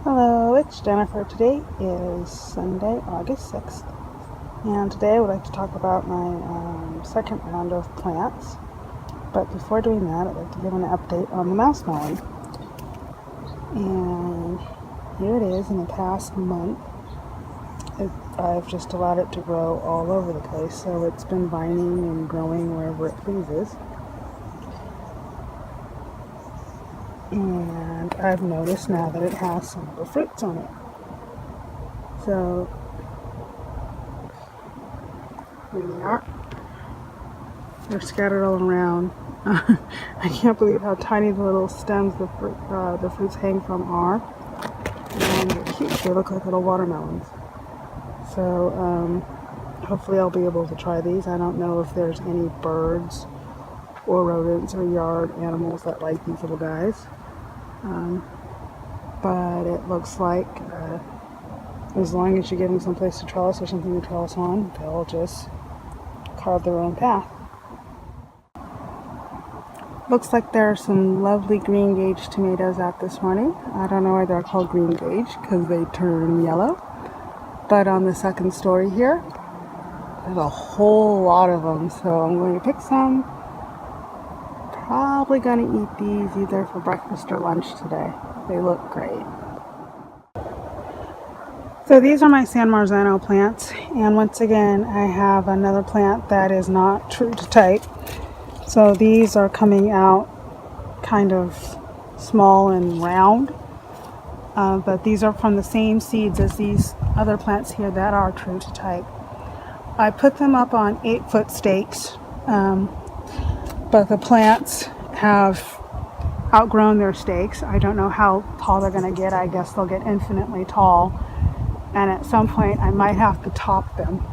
Hello, it's Jennifer. Today is Sunday, August 6th, and today I would like to talk about my second round of plants. But before doing that, I'd like to give an update on the mouse melon. And here it is. In the past month, I've just allowed it to grow all over the place, so it's been vining and growing wherever it pleases. And I've noticed now that it has some little fruits on it. So here they are. They're scattered all around. I can't believe how tiny the little stems the fruits hang from are. And they're cute. They look like little watermelons. So hopefully I'll be able to try these. I don't know if there's any birds or rodents or yard animals that like these little guys. But it looks like as long as you give them some place to trellis or something to trellis on, they'll just carve their own path. Looks like there are some lovely green gauge tomatoes out this morning. I don't know why they're called green gauge because they turn yellow. But on the second story here, there's a whole lot of them. So I'm going to pick some. Probably going to eat these either for breakfast or lunch today. They look great. So these are my San Marzano plants, and once again I have another plant that is not true to type. So these are coming out kind of small and round, but these are from the same seeds as these other plants here that are true to type. I put them up on 8-foot stakes, but the plants have outgrown their stakes. I don't know how tall they're going to get. I guess they'll get infinitely tall, and at some point I might have to top them.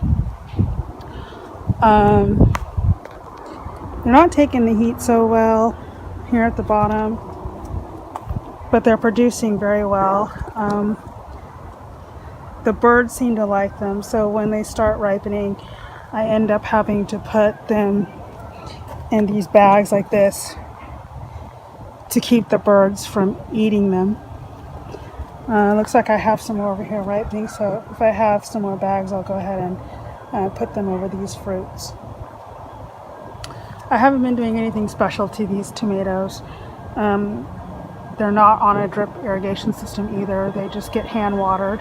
They're not taking the heat so well here at the bottom, but they're producing very well. The birds seem to like them, so when they start ripening, I end up having to put them in these bags like this to keep the birds from eating them. Looks like I have some more over here ripening, so if I have some more bags, I'll go ahead and put them over these fruits. I haven't been doing anything special to these tomatoes. They're not on a drip irrigation system either. They just get hand watered.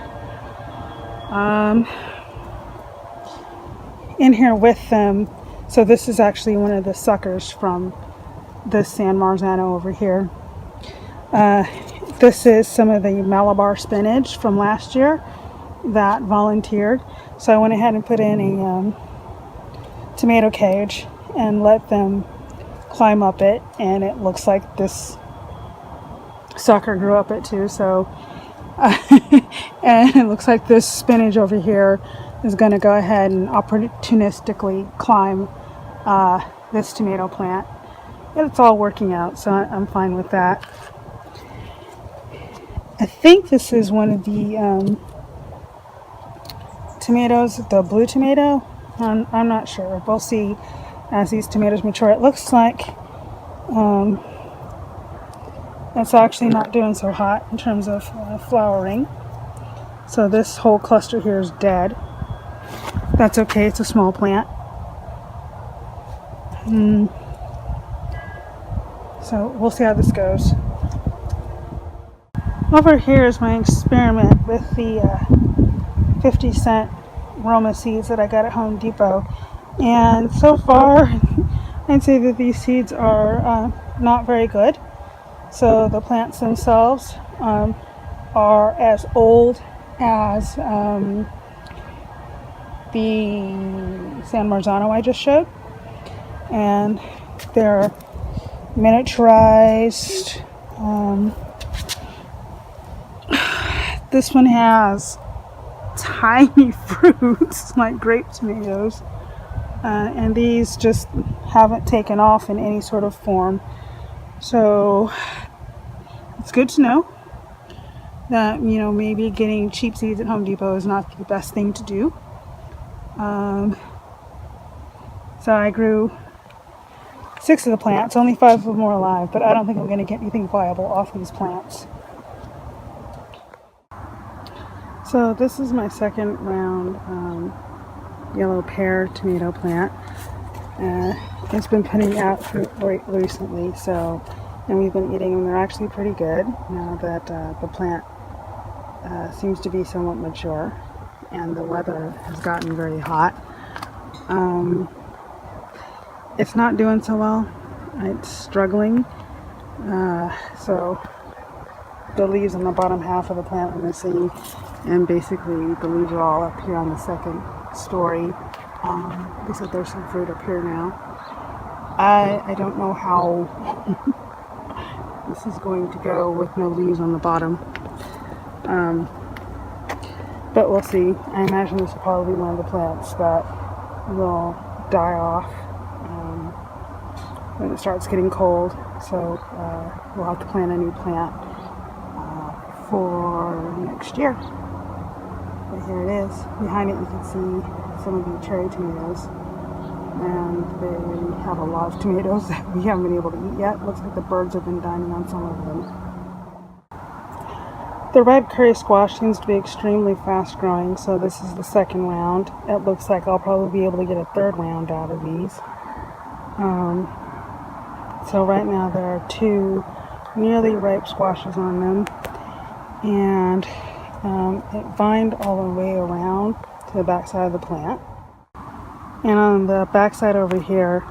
In here with them, so this is actually one of the suckers from this San Marzano over here. This is some of the Malabar spinach from last year that volunteered. So I went ahead and put in a tomato cage and let them climb up it, and it looks like this sucker grew up it too. So and it looks like this spinach over here is going to go ahead and opportunistically climb this tomato plant. And it's all working out, so I'm fine with that. I think this is one of the tomatoes, the blue tomato. I'm not sure. We'll see as these tomatoes mature. It looks like it's actually not doing so hot in terms of flowering. So this whole cluster here is dead. That's okay, it's a small plant. So we'll see how this goes. Over here is my experiment with the 50-cent Roma seeds that I got at Home Depot. And so far, I'd say that these seeds are not very good. So the plants themselves are as old as the San Marzano I just showed. And they're miniaturized. This one has tiny fruits like grape tomatoes, and these just haven't taken off in any sort of form. So it's good to know that, you know, maybe getting cheap seeds at Home Depot is not the best thing to do. So I grew 6 of the plants, only 5 of them are alive, but I don't think I'm going to get anything viable off these plants. So this is my second round yellow pear tomato plant. It's been putting out fruit recently, and we've been eating them. They're actually pretty good now that the plant seems to be somewhat mature and the weather has gotten very hot. It's not doing so well. It's struggling. So the leaves on the bottom half of the plant are missing, and basically the leaves are all up here on the second story. They said there's some fruit up here now. I don't know how this is going to go with no leaves on the bottom. But we'll see. I imagine this will probably be one of the plants that will die off when it starts getting cold. So we'll have to plant a new plant for next year. But here it is. Behind it you can see some of the cherry tomatoes. And they have a lot of tomatoes that we haven't been able to eat yet. Looks like the birds have been dining on some of them. The red curry squash seems to be extremely fast growing, so this is the second round. It looks like I'll probably be able to get a third round out of these. So right now there are 2 nearly ripe squashes on them, and it vined all the way around to the back side of the plant. And on the back side over here,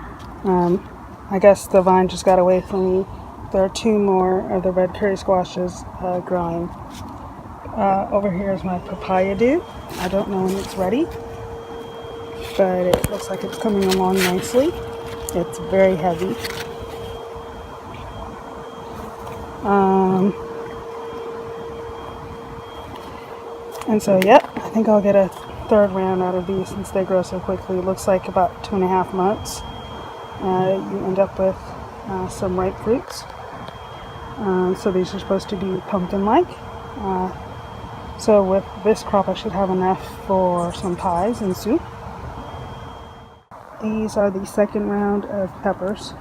I guess the vine just got away from me. There are 2 more of the red curry squashes growing. Over here is my papaya dew. I don't know when it's ready, but it looks like it's coming along nicely. It's very heavy. And so, yep, I think I'll get a third round out of these since they grow so quickly. It looks like about 2.5 months. You end up with some ripe fruits. So these are supposed to be pumpkin-like. So with this crop I should have enough for some pies and soup. These are the second round of peppers.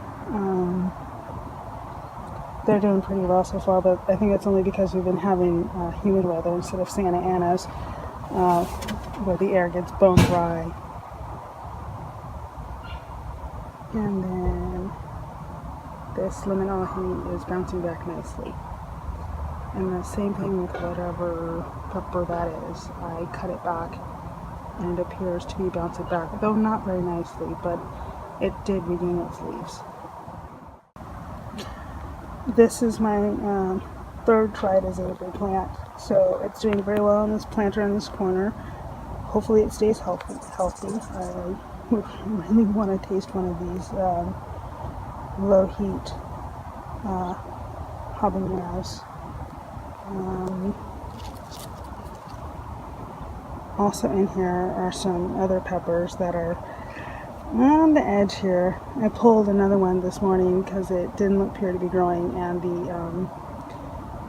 They're doing pretty well so far, but I think it's only because we've been having humid weather instead of Santa Ana's, where the air gets bone dry. And then this lemon ahi is bouncing back nicely. And the same thing with whatever pepper that is. I cut it back and it appears to be bouncing back, though not very nicely, but it did regain its leaves. This is my third tried as a plant, so it's doing very well in this planter in this corner. Hopefully it stays healthy. I really want to taste one of these low heat habaneros. Also in here are some other peppers that are on the edge here. I pulled another one this morning because it didn't appear to be growing, and the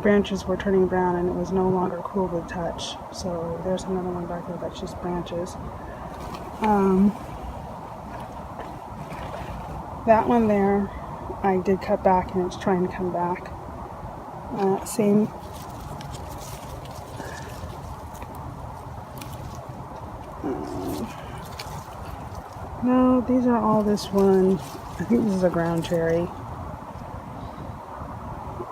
branches were turning brown and it was no longer cool to touch. So there's another one back there that's just branches. That one there I did cut back and it's trying to come back. Same. No, these are all this one. I think this is a ground cherry.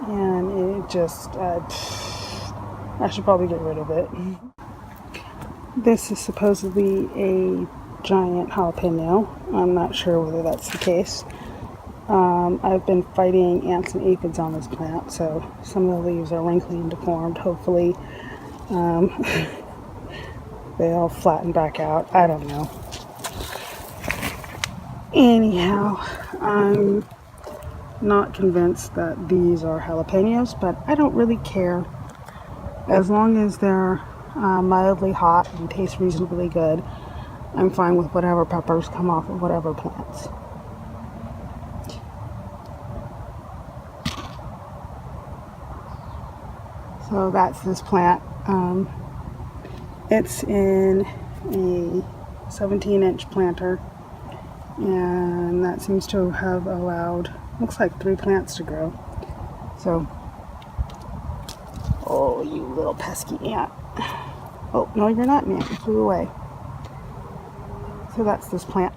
And it just, I should probably get rid of it. This is supposedly a giant jalapeno. I'm not sure whether that's the case. I've been fighting ants and aphids on this plant, so some of the leaves are wrinkly and deformed. Hopefully, they all flatten back out. I don't know. Anyhow, I'm not convinced that these are jalapenos, but I don't really care. As long as they're mildly hot and taste reasonably good, I'm fine with whatever peppers come off of whatever plants. So that's this plant. It's in a 17-inch planter, and that seems to have allowed, looks like 3 plants to grow. So, oh, you little pesky ant. Oh, no, you're not, man. You flew away. So that's this plant.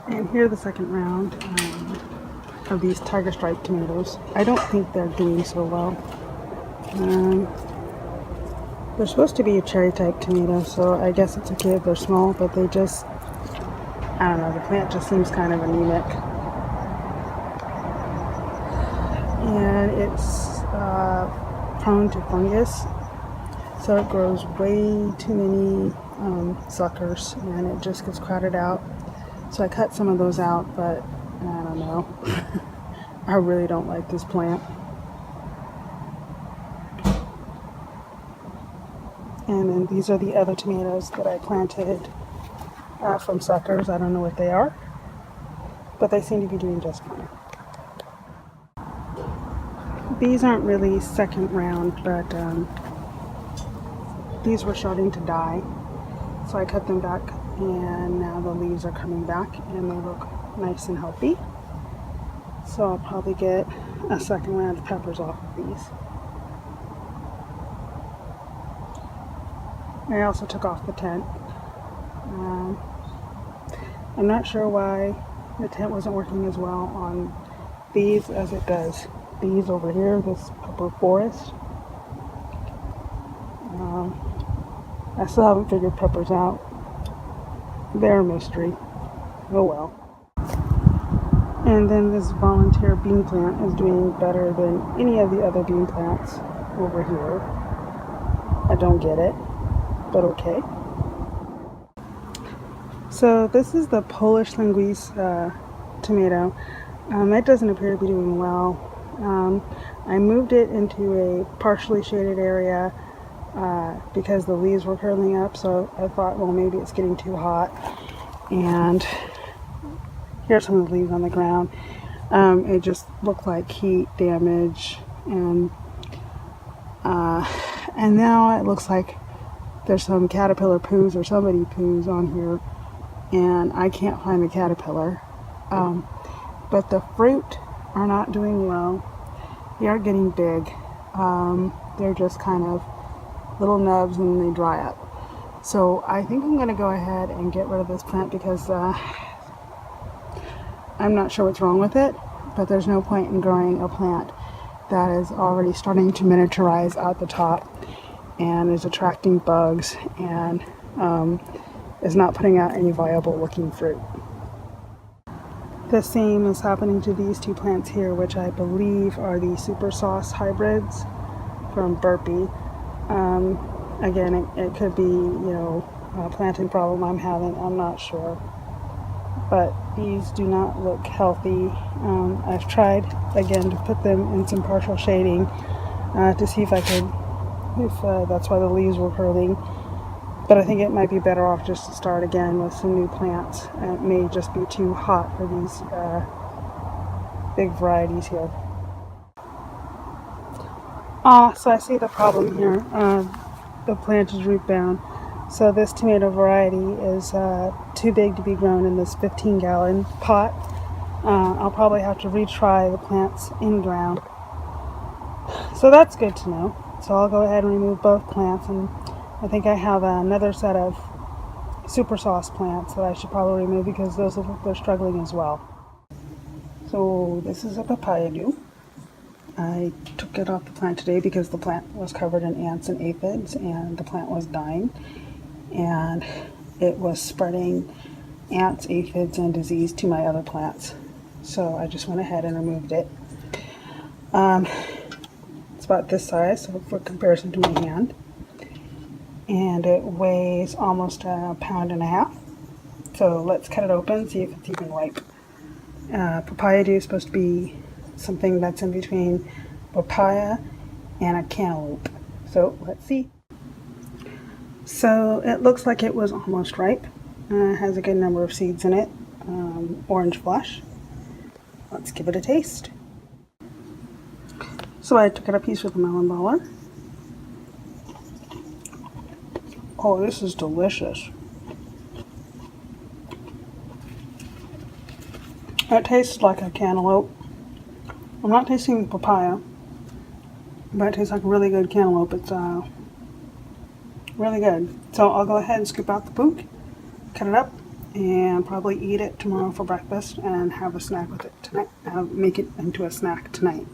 And here the second round of these tiger stripe tomatoes. I don't think they're doing so well. They're supposed to be a cherry type tomato, so I guess it's okay if they're small, but they just, I don't know, the plant just seems kind of anemic. And it's prone to fungus, so it grows way too many suckers, and it just gets crowded out. So I cut some of those out, but I don't know. I really don't like this plant. And then these are the other tomatoes that I planted from suckers. I don't know what they are, but they seem to be doing just fine. These aren't really second round, but these were starting to die. So I cut them back, and now the leaves are coming back and they look nice and healthy. So I'll probably get a second round of peppers off of these. I also took off the tent. I'm not sure why the tent wasn't working as well on these as it does these over here, this pepper forest. I still haven't figured peppers out. They're a mystery. Oh well. And then this volunteer bean plant is doing better than any of the other bean plants over here. I don't get it, but okay. So this is the Polish linguice tomato. It doesn't appear to be doing well. I moved it into a partially shaded area because the leaves were curling up, so I thought, well, maybe it's getting too hot. And here's some of the leaves on the ground. It just looked like heat damage, and now it looks like there's some caterpillar poos or somebody poos on here, and I can't find the caterpillar. But the fruit are not doing well. They are getting big. They're just kind of little nubs and they dry up. So I think I'm going to go ahead and get rid of this plant because I'm not sure what's wrong with it, but there's no point in growing a plant that is already starting to miniaturize out the top and is attracting bugs and is not putting out any viable looking fruit. The same is happening to these two plants here, which I believe are the super sauce hybrids from Burpee. Again, it could be, a planting problem I'm having, I'm not sure. But these do not look healthy. I've tried, again, to put them in some partial shading to see if that's why the leaves were curling. But I think it might be better off just to start again with some new plants. It may just be too hot for these big varieties here. So I see the problem here. The plant is root bound. So this tomato variety is too big to be grown in this 15-gallon pot. I'll probably have to retry the plants in ground. So that's good to know. So I'll go ahead and remove both plants, and I think I have another set of super sauce plants that I should probably remove because they're struggling as well. So this is a papaya dew. I took it off the plant today because the plant was covered in ants and aphids and the plant was dying, and it was spreading ants, aphids, and disease to my other plants. So I just went ahead and removed it. It's about this size, so for comparison to my hand. And it weighs almost 1.5 pounds. So let's cut it open, see if it's even ripe. Papaya dew is supposed to be something that's in between papaya and a cantaloupe. So let's see. So it looks like it was almost ripe. It has a good number of seeds in it. Orange flesh. Let's give it a taste. So I took it a piece with a melon baller. Oh, this is delicious. It tastes like a cantaloupe. I'm not tasting papaya, but it tastes like really good cantaloupe. It's Really good. So I'll go ahead and scoop out the pook, cut it up, and probably eat it tomorrow for breakfast and have a snack with it tonight. Make it into a snack tonight.